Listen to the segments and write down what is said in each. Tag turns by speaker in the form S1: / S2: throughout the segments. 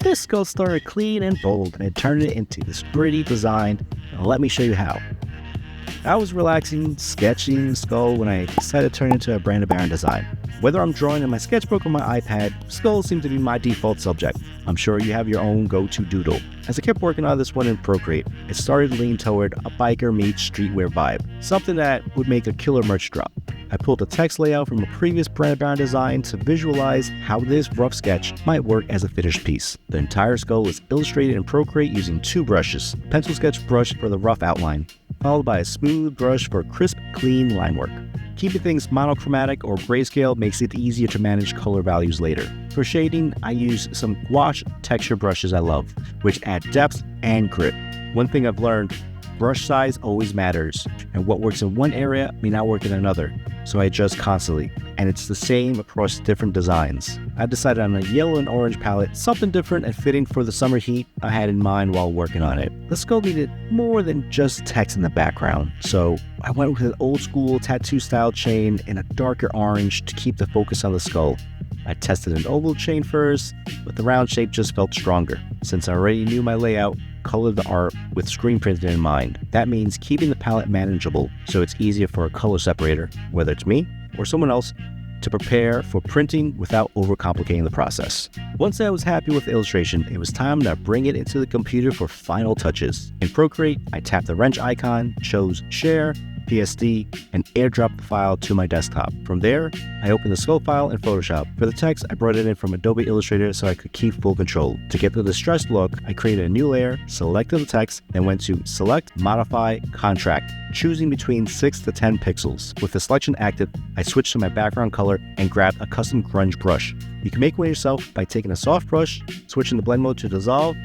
S1: This skull started clean and bold, and it turned it into this pretty design. Now let me show you how. I was relaxing, sketching the skull when I decided to turn it into a Brandon Barron design. Whether I'm drawing in my sketchbook or my iPad, skulls seem to be my default subject. I'm sure you have your own go-to doodle. As I kept working on this one in Procreate, it started to lean toward a biker meets streetwear vibe, something that would make a killer merch drop. I pulled the text layout from a previous Brandon Barron design to visualize how this rough sketch might work as a finished piece. The entire skull was illustrated in Procreate using two brushes, pencil sketch brush for the rough outline, followed by a smooth brush for crisp, clean line work. Keeping things monochromatic or grayscale makes it easier to manage color values later. For shading, I use some gouache texture brushes I love, which add depth and grit. One thing I've learned, brush size always matters, and what works in one area may not work in another, so I adjust constantly, and it's the same across different designs. I decided on a yellow and orange palette, something different and fitting for the summer heat I had in mind while working on it. The skull needed more than just text in the background, so I went with an old school tattoo style chain in a darker orange to keep the focus on the skull. I tested an oval chain first, but the round shape just felt stronger. Since I already knew my layout, colored the art with screen printed in mind. That means keeping the palette manageable so it's easier for a color separator, whether it's me or someone else, to prepare for printing without overcomplicating the process. Once I was happy with the illustration, it was time to bring it into the computer for final touches. In Procreate, I tapped the wrench icon, chose Share, PSD, and airdrop the file to my desktop. From there, I opened the skull file in Photoshop. For the text, I brought it in from Adobe Illustrator so I could keep full control. To get the distressed look, I created a new layer, selected the text, then went to Select, Modify, Contract, choosing between 6 to 10 pixels. With the selection active, I switched to my background color and grabbed a custom grunge brush. You can make one yourself by taking a soft brush, switching the blend mode to dissolve,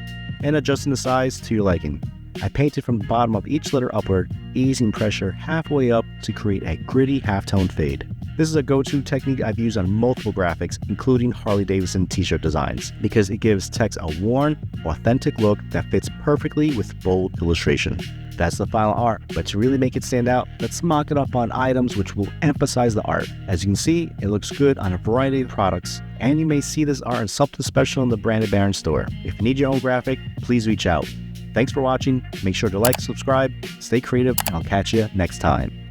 S1: and adjusting the size to your liking. I painted from the bottom of each letter upward, easing pressure halfway up to create a gritty halftone fade. This is a go-to technique I've used on multiple graphics, including Harley-Davidson t-shirt designs, because it gives text a worn, authentic look that fits perfectly with bold illustration. That's the final art, but to really make it stand out, let's mock it up on items which will emphasize the art. As you can see, it looks good on a variety of products, and you may see this art in something special in the Brandon Barron store. If you need your own graphic, please reach out. Thanks for watching. Make sure to like, subscribe, stay creative, and I'll catch you next time.